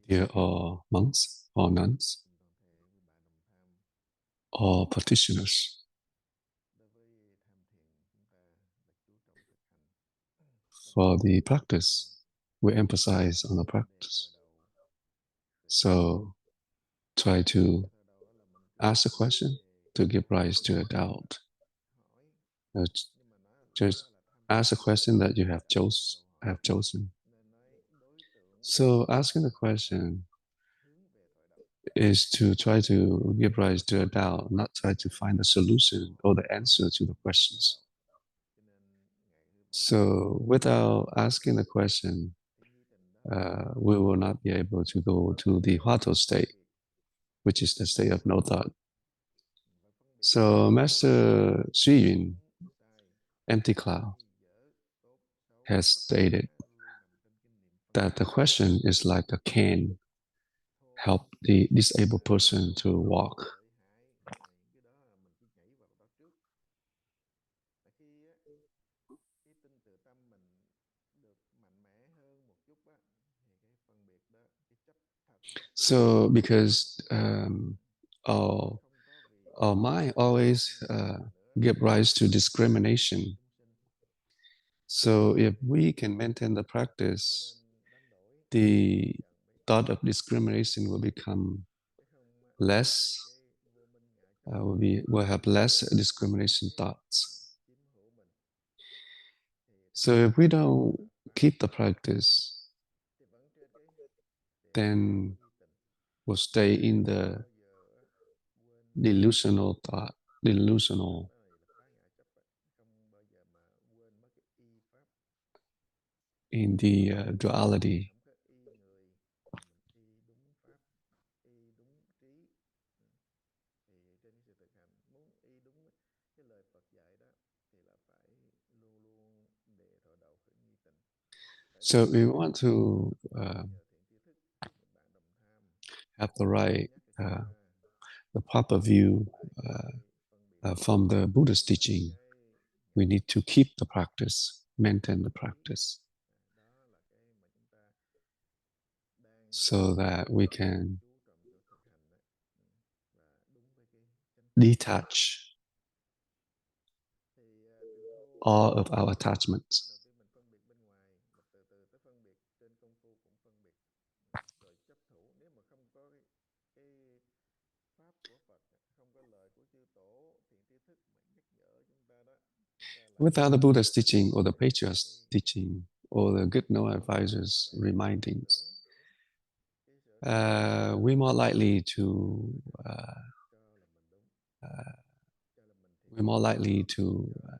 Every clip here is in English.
Here are monks or nuns or practitioners. For the practice, we emphasize on the practice. So try to ask a question to give rise to a doubt. Just ask a question that you have chosen. So asking a question is to try to give rise to a doubt, not try to find a solution or the answer to the questions. So without asking the question, we will not be able to go to the Huatou state, which is the state of no thought. So Master Xu Yun, Empty Cloud, has stated that the question is like a cane, help the disabled person to walk. So because our mind always give rise to discrimination. So if we can maintain the practice, the thought of discrimination will become less, will have less discrimination thoughts. So if we don't keep the practice, then we'll stay in the delusional thought, delusional. In the duality. So we want to have the right, the proper view from the Buddha's teaching. We need to keep the practice, maintain the practice, so that we can detach all of our attachments. Without the Buddha's teaching or the patriarch's teaching or the good no advisors' remindings, we're more likely to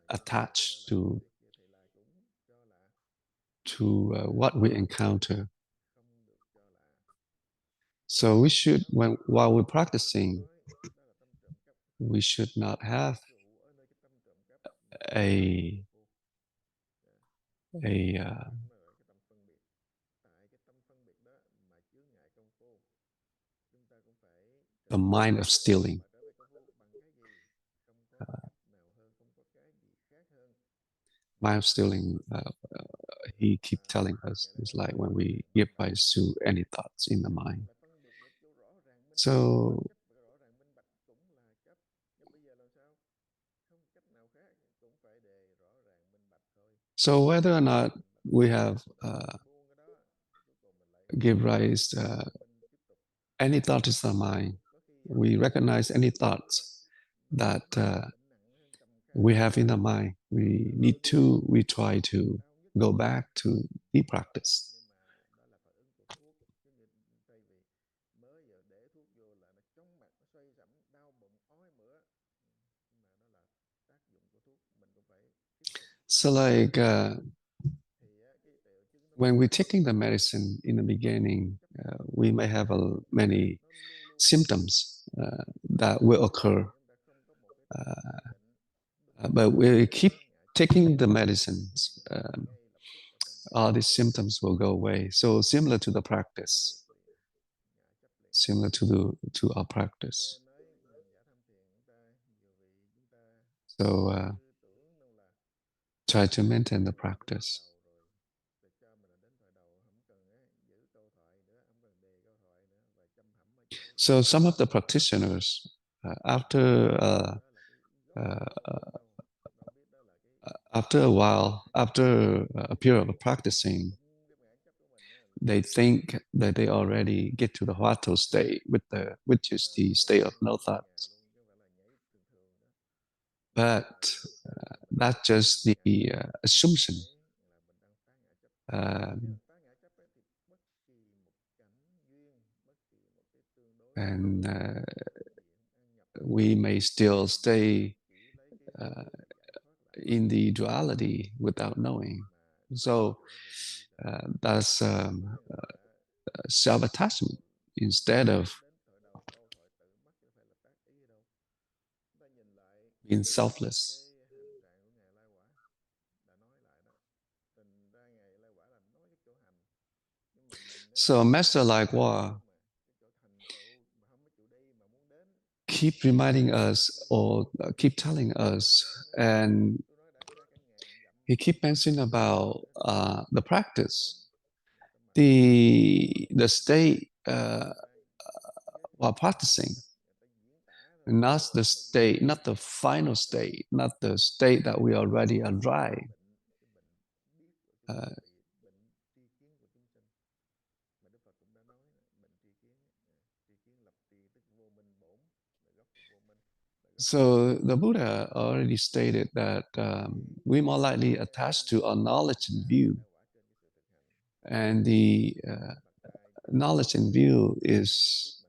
attach to what we encounter. So we should, while we're practicing, we should not have the mind of stealing. Mind of stealing, he keeps telling us, it's like when we give rise to any thoughts in the mind. So whether or not we have give rise any thought is the mind, we recognize any thoughts that we have in the mind, we try to go back to the practice. So like when we're taking the medicine in the beginning, we may have many symptoms that will occur. But we keep taking the medicines, all these symptoms will go away. So similar to the practice, similar to our practice. So try to maintain the practice. So some of the practitioners, after a while, after a period of practicing, they think that they already get to the Huatou state, which is the state of no thoughts. But that's just the assumption. And we may still stay in the duality without knowing. So that's self-attachment instead of being selfless. So Master like Wa keep reminding us or keep telling us, and he keep mentioning about the practice, the state while practicing, not the state, not the final state, not the state that we already arrived. So the Buddha already stated that we're more likely attached to our knowledge and view. And the knowledge and view is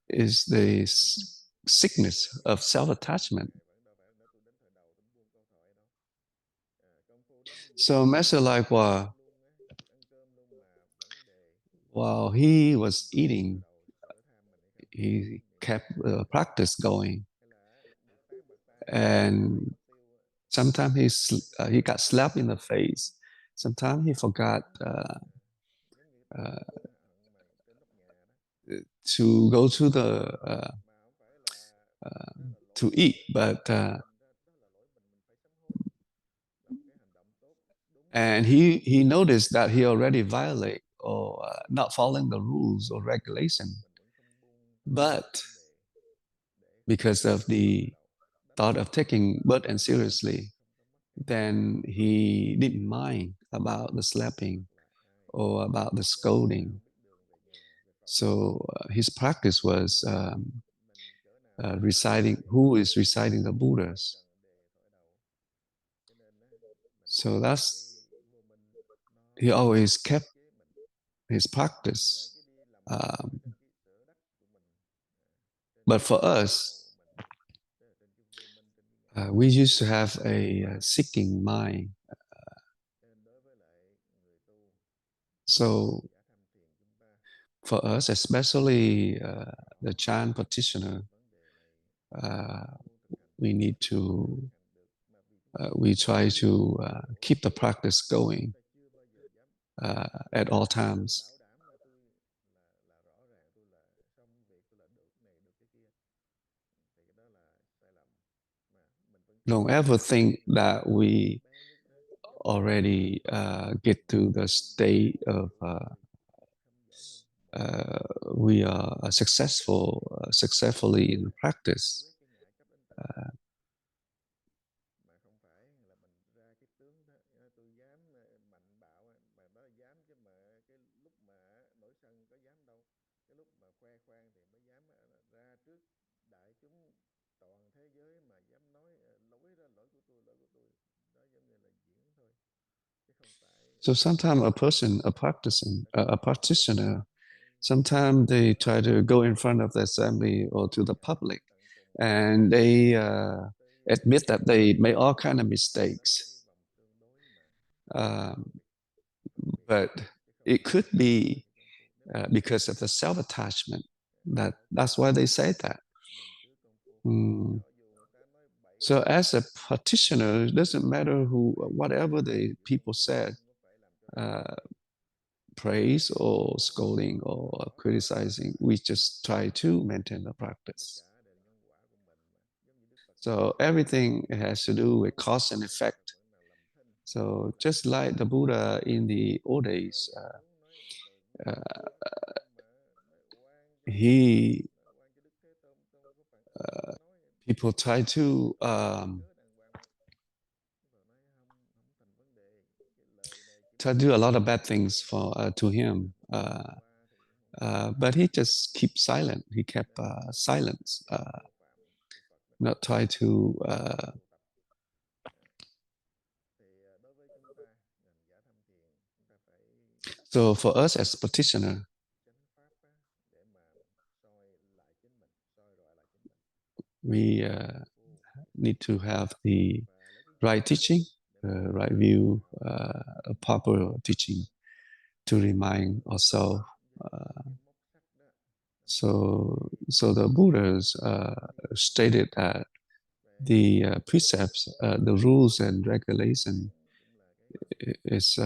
the sickness of self-attachment. So Master Lai Hua, while he was eating, he kept practice going. And sometimes he got slapped in the face. Sometimes he forgot to go to the to eat, but and he noticed that he already violate or not following the rules or regulation, but because of the thought of taking burden seriously, then he didn't mind about the slapping or about the scolding. So his practice was reciting the Buddhas. So he always kept his practice. But for us, we used to have a seeking mind. So for us, especially the Chan practitioner, we try to keep the practice going at all times. Don't ever think that we already get to the state of we are successfully in practice. So sometimes a practitioner, sometimes they try to go in front of the assembly or to the public, and they admit that they made all kind of mistakes. But it could be because of the self-attachment. That's why they say that. So as a practitioner, it doesn't matter whatever the people said, praise or scolding or criticizing, we just try to maintain the practice. So everything has to do with cause and effect. So just like the Buddha in the old days, he people try to do a lot of bad things to him, but he just keeps silent. He kept silence, not try to. So for us as practitioner, we need to have the right teaching, right view, proper teaching to remind ourselves. So the Buddhas stated that the precepts, the rules and regulation is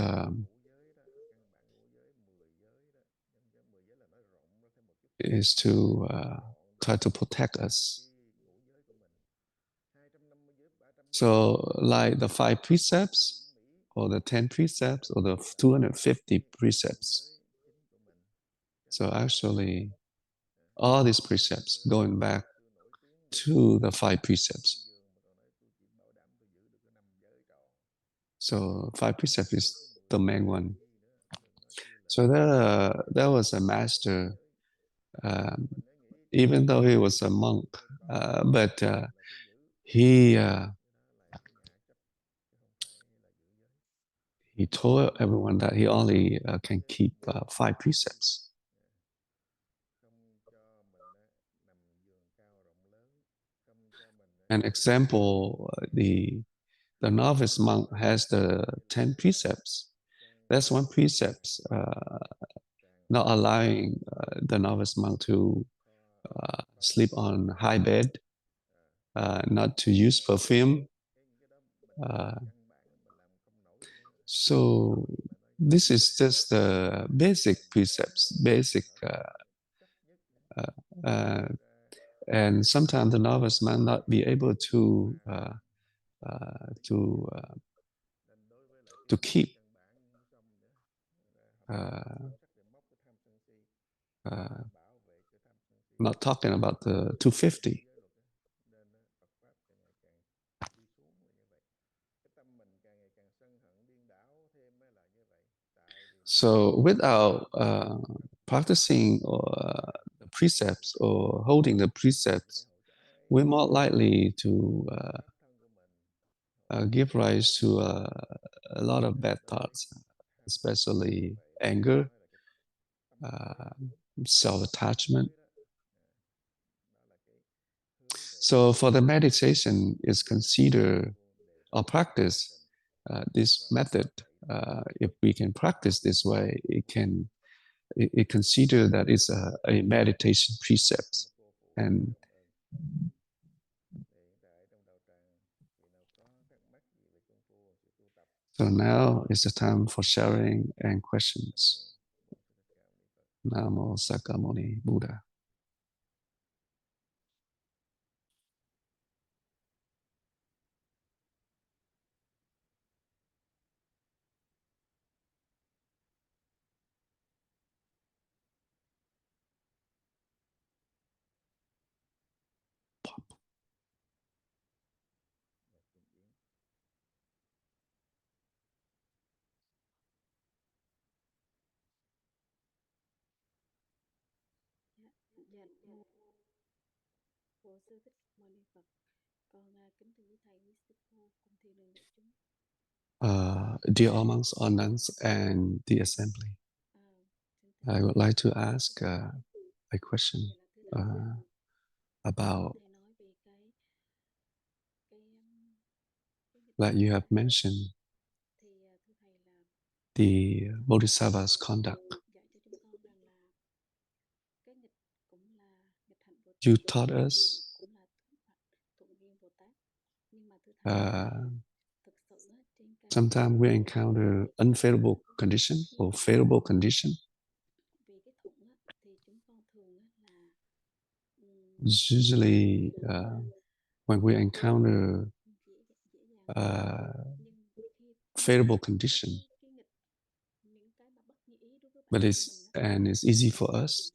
to try to protect us. So like the 5 precepts or the 10 precepts or the 250 precepts. So actually all these precepts going back to the 5 precepts. So 5 precepts is the main one. So there was a master, even though he was a monk, but he told everyone that he only can keep 5 precepts. An example, the novice monk has the 10 precepts. That's one precept, not allowing the novice monk to sleep on high bed, not to use perfume. So this is just the basic precepts, basic, and sometimes the novice might not be able to keep. Not talking about the 250. So without practicing the precepts or holding the precepts, we're more likely to give rise to a lot of bad thoughts, especially anger, self-attachment. So for the meditation is consider or practice this method. If we can practice this way, it consider that it's a meditation precept. And so now is the time for sharing and questions. Namo Sakamuni Buddha. Dear all monks, all nuns, and the assembly, I would like to ask a question about, like you have mentioned, the Bodhisattva's conduct. You taught us sometimes we encounter unfavorable condition or favorable condition. Usually when we encounter favorable condition, but it's easy for us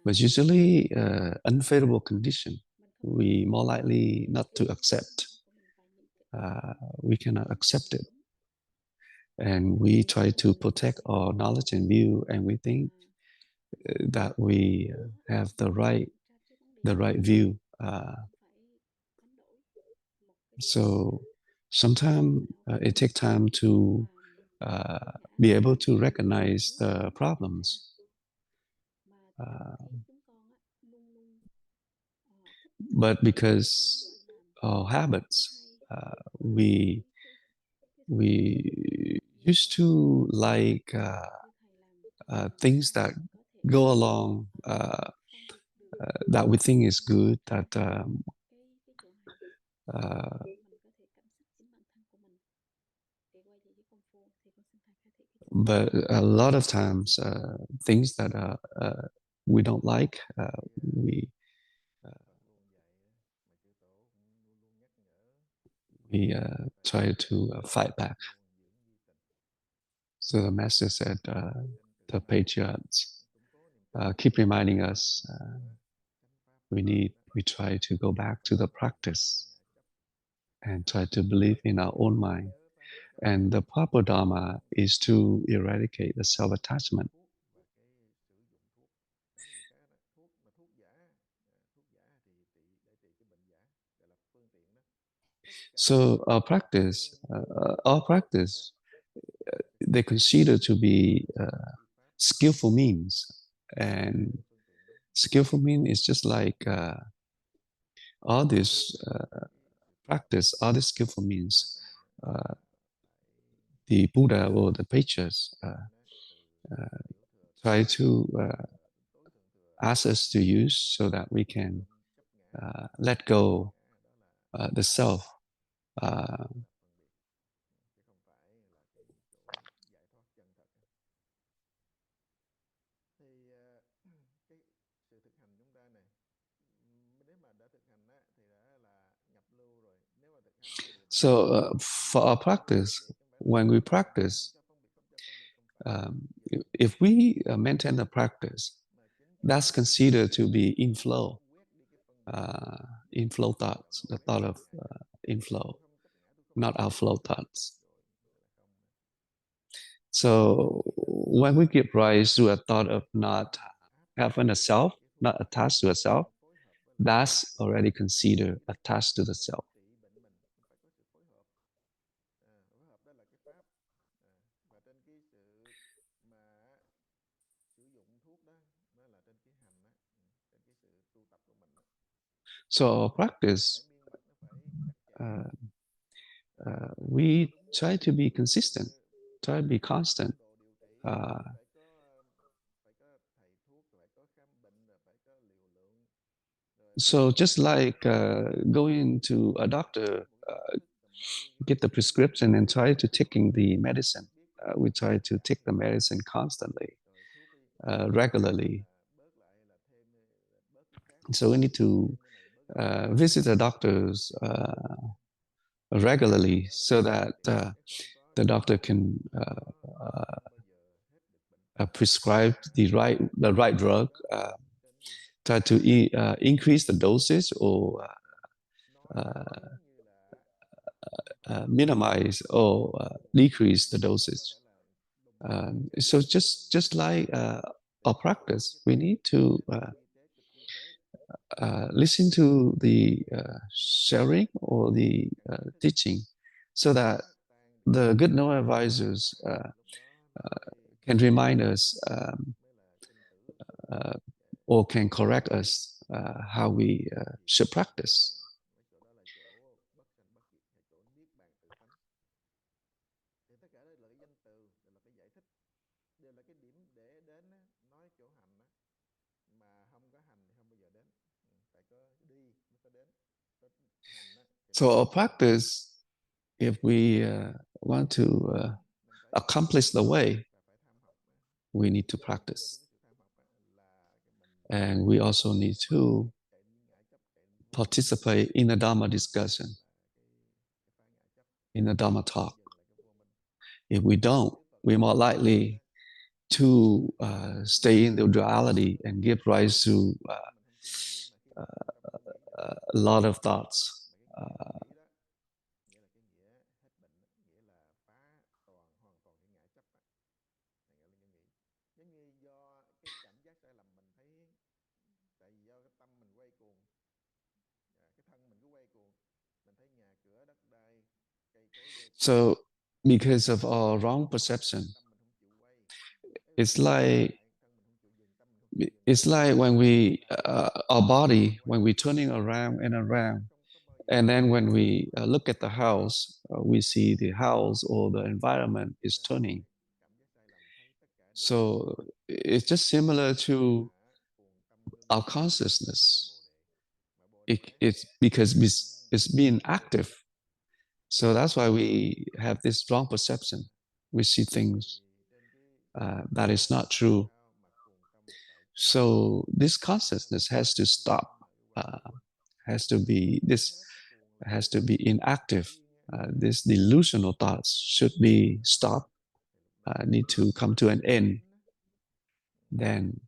But usually, unfavorable condition, we more likely not to accept. We cannot accept it. And we try to protect our knowledge and view, and we think that we have the right view. So sometimes it takes time to be able to recognize the problems. But because our habits, we used to like things that go along, that we think is good, that but a lot of times things that we don't like, we try to fight back. So the master said, the patriarchs keep reminding us, we try to go back to the practice and try to believe in our own mind. And the proper Dharma is to eradicate the self-attachment. So our practice, they consider to be skillful means. And skillful means is just like all this practice, all this skillful means, the Buddha or the patriarchs try to ask us to use so that we can let go the self. So for our practice, when we practice, if we maintain the practice, that's considered to be inflow thoughts, the thought of inflow, not outflow thoughts. So when we give rise to a thought of not having a self, not attached to a self, that's already considered attached to the self. So our practice, we try to be consistent, try to be constant. So just like going to a doctor, get the prescription and try to taking the medicine. We try to take the medicine constantly, regularly. So we need to visit the doctors regularly so that the doctor can prescribe the right drug, try to increase the dosage or minimize or decrease the dosage. So just like our practice, we need to listen to the sharing or the teaching, so that the good knowing advisors can remind us or can correct us how we should practice. So our practice, if we want to accomplish the way, we need to practice. And we also need to participate in a Dharma discussion, in a Dharma talk. If we don't, we're more likely to stay in the duality and give rise to a lot of thoughts. So, because of our wrong perception, it's like when we our body, when we're turning around and around, and then when we look at the house, we see the house or the environment is turning. So it's just similar to our consciousness. It's because it's being active. So that's why we have this wrong perception. We see things that is not true. So this consciousness has to stop. Has to be inactive. These delusional thoughts should be stopped. Need to come to an end. Then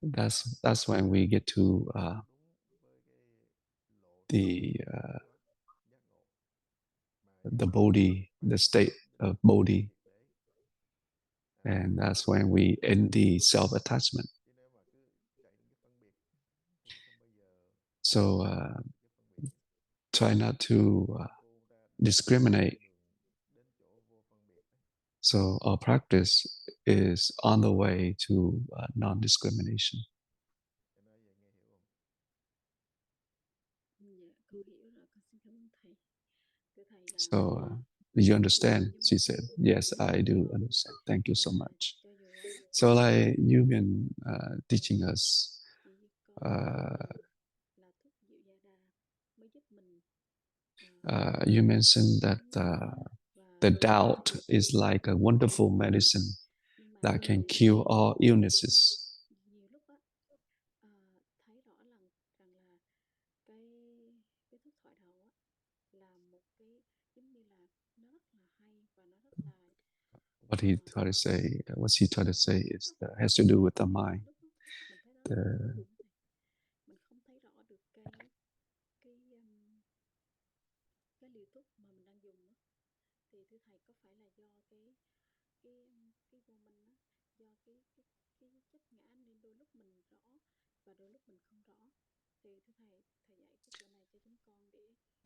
that's when we get to the body, the state of body, and that's when we end the self-attachment. So try not to discriminate. So our practice is on the way to non-discrimination. So you understand? She said, yes, I do understand. Thank you so much. So like you've been teaching us you mentioned that the doubt is like a wonderful medicine that can cure all illnesses. What he tried to say, is that has to do with the mind.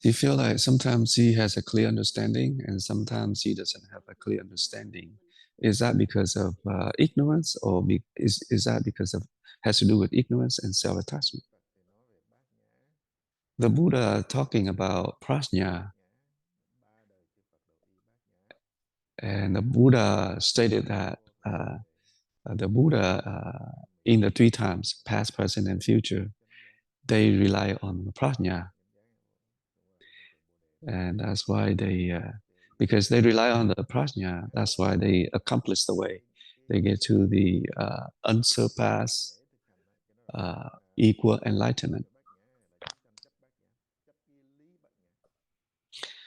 You feel like sometimes he has a clear understanding and sometimes he doesn't have a clear understanding. Is that because of ignorance, or is that because of has to do with ignorance and self-attachment? The Buddha talking about prajna, and the Buddha stated that the Buddha in the three times, past, present, and future, they rely on prajna. And that's why they, because they rely on the prajna, that's why they accomplish the way. They get to the unsurpassed, equal enlightenment.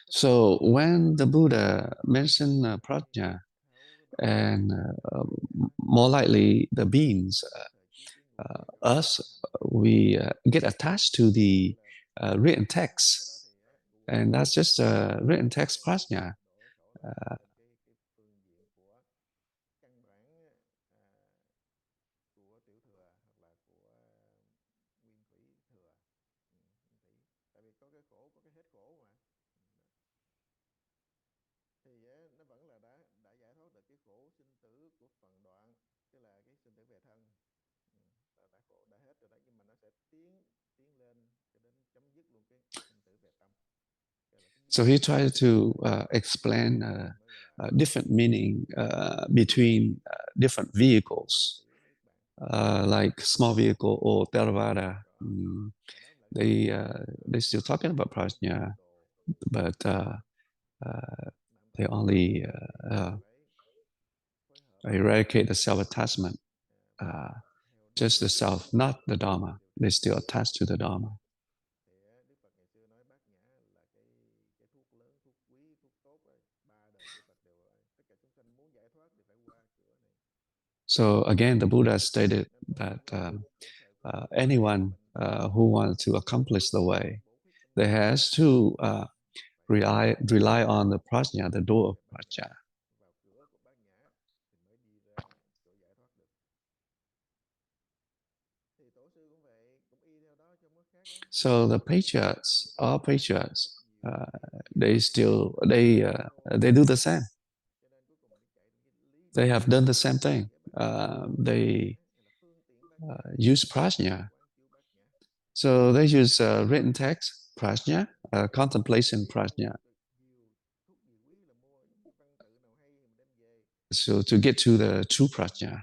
So when the Buddha mentioned prajna, and more likely the beings, us, we get attached to the written text, and that's just a written text prajna. So he tried to explain different meaning between different vehicles, like small vehicle or Theravada. They still talking about prajna, but they only eradicate the self-attachment, just the self, not the Dharma. They still attached to the Dharma. So again, the Buddha stated that anyone who wants to accomplish the way, they has to rely on the prajna, the door of prajna. So the patriarchs, all patriarchs, they do the same. They have done the same thing. They use prajna. So they use written text, prajna, contemplation prajna. So to get to the true prajna.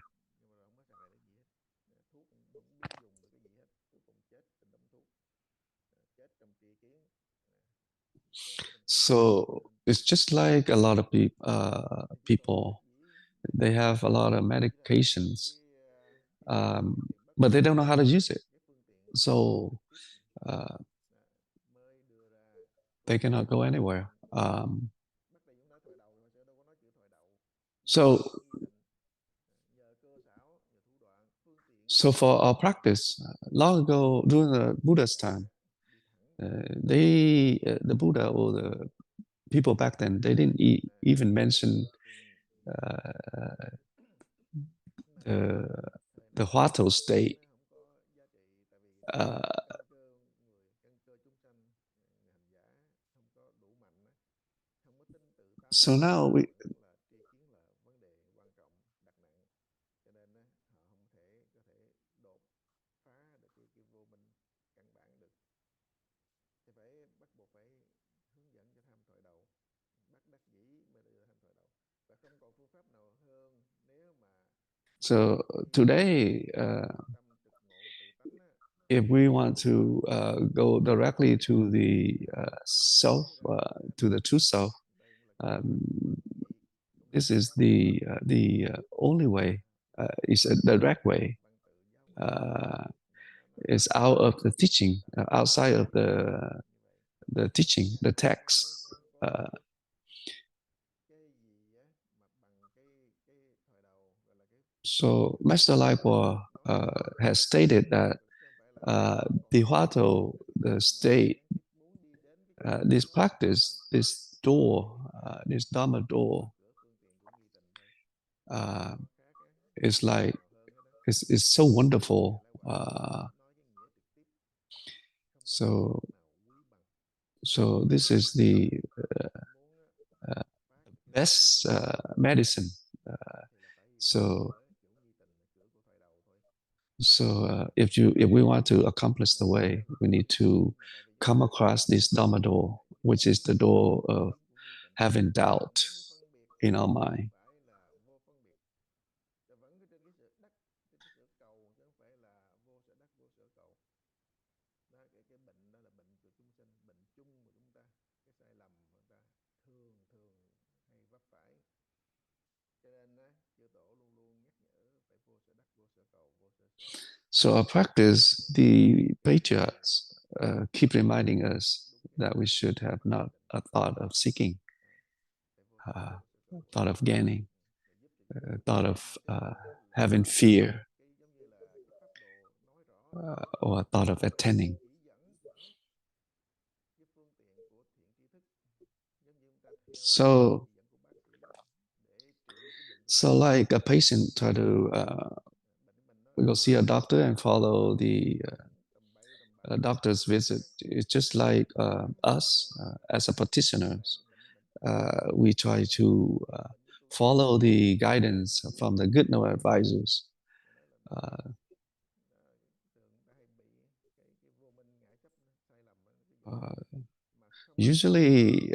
So it's just like a lot of people, they have a lot of medications, but they don't know how to use it. So uh, they cannot go anywhere. So for our practice, long ago during the Buddha's time, the Buddha or the people back then, they didn't even mention the Huatou state. So now so today, if we want to go directly to the self, to the true self, um, this is the only way. It's a direct way. It's out of the teaching, outside of the teaching, the text. So Master Lai Po has stated that the Huatou, the state, this practice, this door, this Dharma door, is like, it's so wonderful. So this is the best medicine. So if we want to accomplish the way, we need to come across this Dharma door, which is the door of having doubt in our mind. So our practice, the patriarchs keep reminding us that we should have not a thought of seeking, thought of gaining, thought of having fear, or a thought of attending. So like a patient try to go see a doctor and follow the doctor's visit. It's just like us as a practitioners. We try to follow the guidance from the good know advisors. Usually,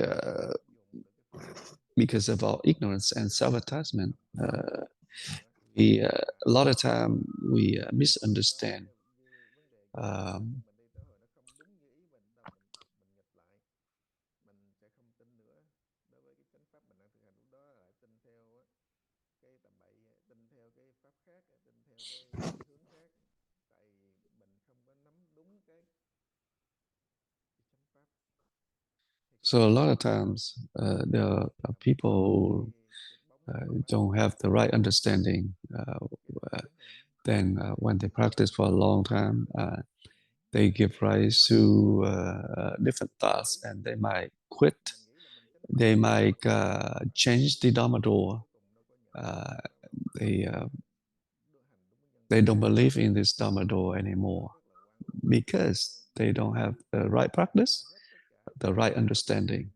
because of our ignorance and self-attachment, we a lot of time we misunderstand. So a lot of times there are people don't have the right understanding, then when they practice for a long time, they give rise to different thoughts, and they might quit. They might change the Dharma door. Uh, they they don't believe in this Dharma door anymore because they don't have the right practice, the right understanding.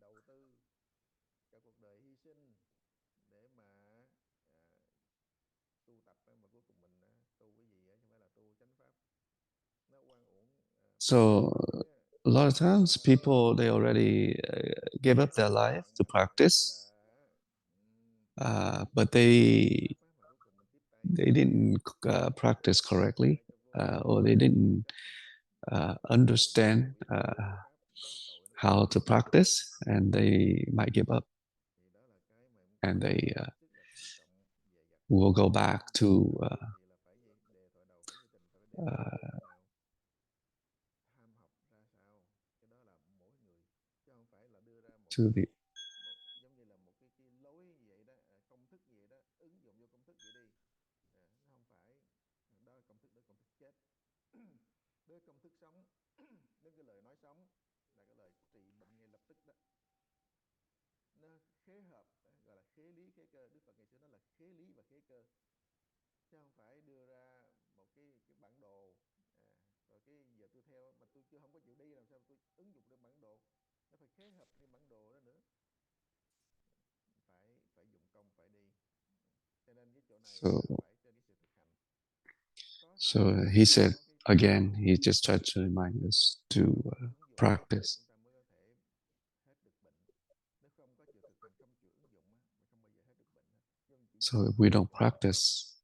So a lot of times people, they already gave up their life to practice, but they didn't practice correctly, or they didn't understand how to practice, and they might give up, and they will go back uh, to the so he said again, he just tried to remind us to practice. So if we don't practice,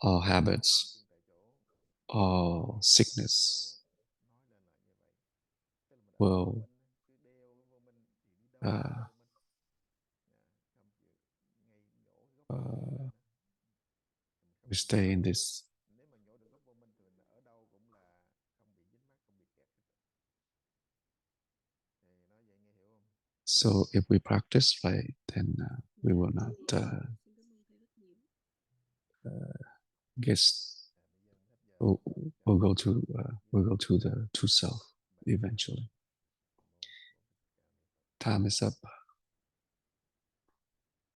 our habits, our sickness will uh, we stay in this. So if we practice right, then we will not get. We'll go to the true self eventually. Time is up.